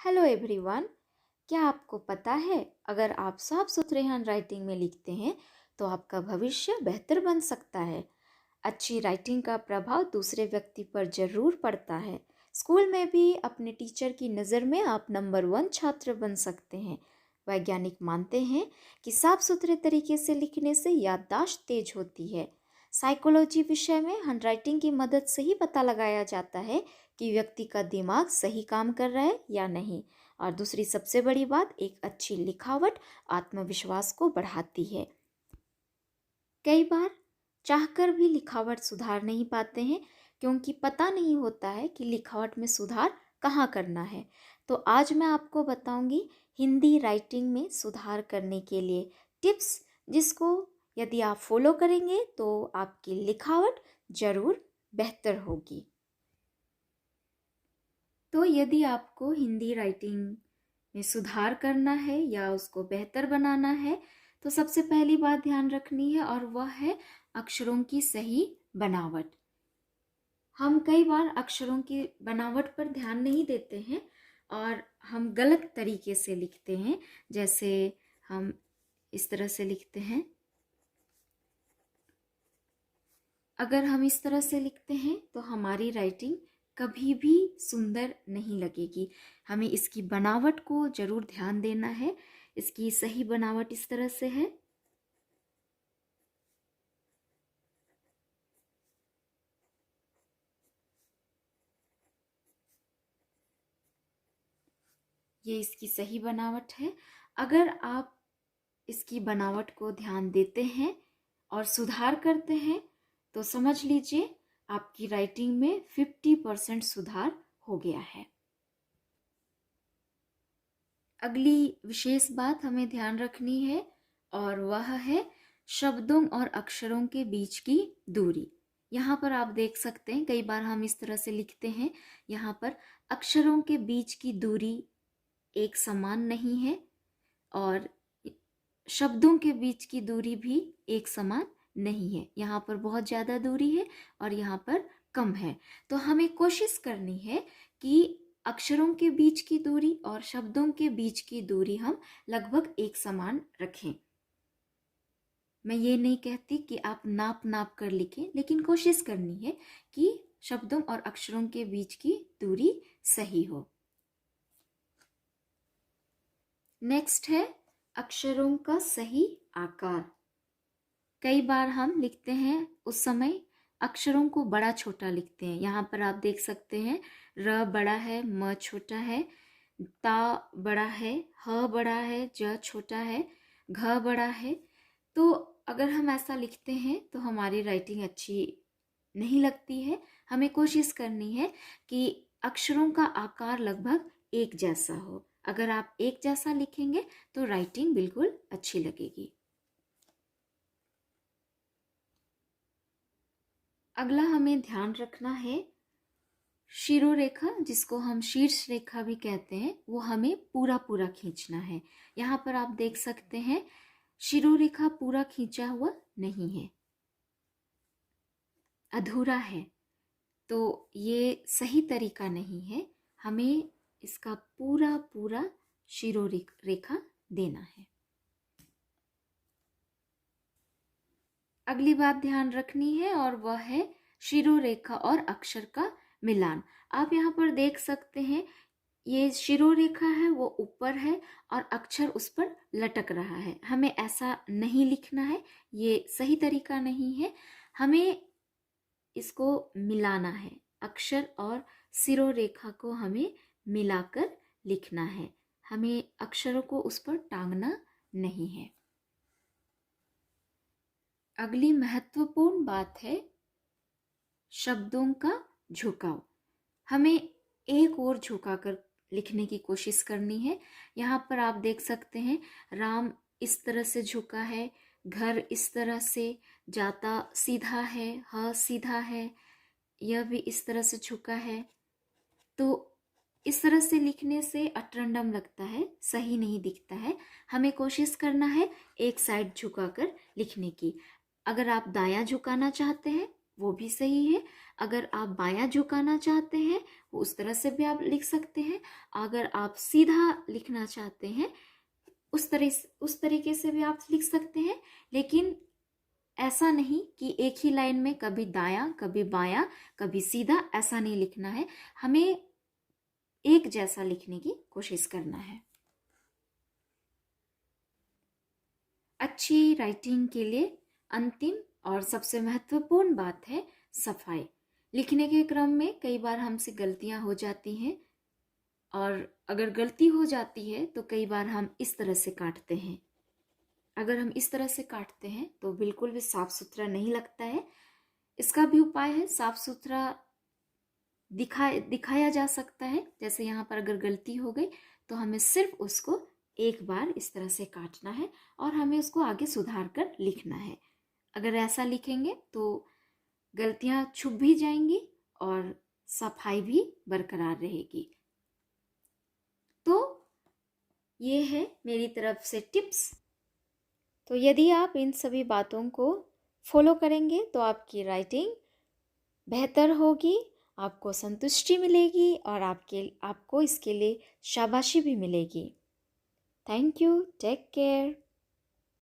Hello everyone. क्या आपको पता है, अगर आप साफ सुथरे हैंडराइटिंग में लिखते हैं तो आपका भविष्य बेहतर बन सकता है। अच्छी राइटिंग का प्रभाव दूसरे व्यक्ति पर जरूर पड़ता है। स्कूल में भी अपने टीचर की नज़र में आप नंबर 1 छात्र बन सकते हैं। वैज्ञानिक मानते हैं कि साफ सुथरे तरीके से लिखने से याददाश्त तेज होती है। साइकोलॉजी विषय में हैंडराइटिंग की मदद से ही पता लगाया जाता है कि व्यक्ति का दिमाग सही काम कर रहा है या नहीं। और दूसरी सबसे बड़ी बात, एक अच्छी लिखावट आत्मविश्वास को बढ़ाती है। कई बार चाहकर भी लिखावट सुधार नहीं पाते हैं, क्योंकि पता नहीं होता है कि लिखावट में सुधार कहाँ करना है। तो आज मैं आपको बताऊंगी हिंदी राइटिंग में सुधार करने के लिए टिप्स, जिसको यदि आप फॉलो करेंगे तो आपकी लिखावट जरूर बेहतर होगी। तो यदि आपको हिंदी राइटिंग में सुधार करना है या उसको बेहतर बनाना है, तो सबसे पहली बात ध्यान रखनी है और वह है अक्षरों की सही बनावट। हम कई बार अक्षरों की बनावट पर ध्यान नहीं देते हैं और हम गलत तरीके से लिखते हैं। जैसे हम इस तरह से लिखते हैं। अगर हम इस तरह से लिखते हैं तो हमारी राइटिंग कभी भी सुंदर नहीं लगेगी। हमें इसकी बनावट को जरूर ध्यान देना है। इसकी सही बनावट इस तरह से है। ये इसकी सही बनावट है। अगर आप इसकी बनावट को ध्यान देते हैं और सुधार करते हैं तो समझ लीजिए आपकी राइटिंग में 50% सुधार हो गया है। अगली विशेष बात हमें ध्यान रखनी है और वह है शब्दों और अक्षरों के बीच की दूरी। यहाँ पर आप देख सकते हैं, कई बार हम इस तरह से लिखते हैं। यहाँ पर अक्षरों के बीच की दूरी एक समान नहीं है और शब्दों के बीच की दूरी भी एक समान नहीं है। यहाँ पर बहुत ज़्यादा दूरी है और यहाँ पर कम है। तो हमें कोशिश करनी है कि अक्षरों के बीच की दूरी और शब्दों के बीच की दूरी हम लगभग एक समान रखें। मैं ये नहीं कहती कि आप नाप नाप कर लिखें, लेकिन कोशिश करनी है कि शब्दों और अक्षरों के बीच की दूरी सही हो। नेक्स्ट है अक्षरों का सही आकार। कई बार हम लिखते हैं उस समय अक्षरों को बड़ा छोटा लिखते हैं। यहाँ पर आप देख सकते हैं, र बड़ा है, म छोटा है, ता बड़ा है, ह बड़ा है, ज छोटा है, घ बड़ा है। तो अगर हम ऐसा लिखते हैं तो हमारी राइटिंग अच्छी नहीं लगती है। हमें कोशिश करनी है कि अक्षरों का आकार लगभग एक जैसा हो। अगर आप एक जैसा लिखेंगे तो राइटिंग बिल्कुल अच्छी लगेगी। अगला हमें ध्यान रखना है शिरोरेखा, जिसको हम शीर्ष रेखा भी कहते हैं, वो हमें पूरा पूरा खींचना है। यहाँ पर आप देख सकते हैं शिरोरेखा पूरा खींचा हुआ नहीं है, अधूरा है। तो ये सही तरीका नहीं है। हमें इसका पूरा पूरा शिरोरेखा देना है। अगली बात ध्यान रखनी है और वह है शिरोरेखा और अक्षर का मिलान। आप यहाँ पर देख सकते हैं, ये शिरोरेखा है वो ऊपर है और अक्षर उस पर लटक रहा है। हमें ऐसा नहीं लिखना है, ये सही तरीका नहीं है। हमें इसको मिलाना है, अक्षर और शिरोरेखा को हमें मिलाकर लिखना है। हमें अक्षरों को उस पर टांगना नहीं है। अगली महत्वपूर्ण बात है शब्दों का झुकाव। हमें एक ओर झुकाकर लिखने की कोशिश करनी है। यहाँ पर आप देख सकते हैं, राम इस तरह से झुका है, घर इस तरह से, जाता सीधा है, ह सीधा है, यह भी इस तरह से झुका है। तो इस तरह से लिखने से अटरंडम लगता है, सही नहीं दिखता है। हमें कोशिश करना है एक साइड झुकाकर लिखने की। अगर आप दायां झुकाना चाहते हैं वो भी सही है। अगर आप बायां झुकाना चाहते हैं उस तरह से भी आप लिख सकते हैं। अगर आप सीधा लिखना चाहते हैं उस तरीके से भी आप लिख सकते हैं। लेकिन ऐसा नहीं कि एक ही लाइन में कभी दायां कभी बायां कभी सीधा, ऐसा नहीं लिखना है। हमें एक जैसा लिखने की कोशिश करना है। अच्छी राइटिंग के लिए अंतिम और सबसे महत्वपूर्ण बात है सफाई। लिखने के क्रम में कई बार हमसे गलतियां हो जाती हैं, और अगर गलती हो जाती है तो कई बार हम इस तरह से काटते हैं। अगर हम इस तरह से काटते हैं तो बिल्कुल भी साफ सुथरा नहीं लगता है। इसका भी उपाय है, साफ सुथरा दिखाया जा सकता है। जैसे यहाँ पर अगर गलती हो गई तो हमें सिर्फ उसको एक बार इस तरह से काटना है और हमें उसको आगे सुधार कर लिखना है। अगर ऐसा लिखेंगे तो गलतियां छुप भी जाएंगी और सफाई भी बरकरार रहेगी। तो ये है मेरी तरफ से टिप्स। तो यदि आप इन सभी बातों को फॉलो करेंगे तो आपकी राइटिंग बेहतर होगी, आपको संतुष्टि मिलेगी और आपको इसके लिए शाबाशी भी मिलेगी। Thank you, take care.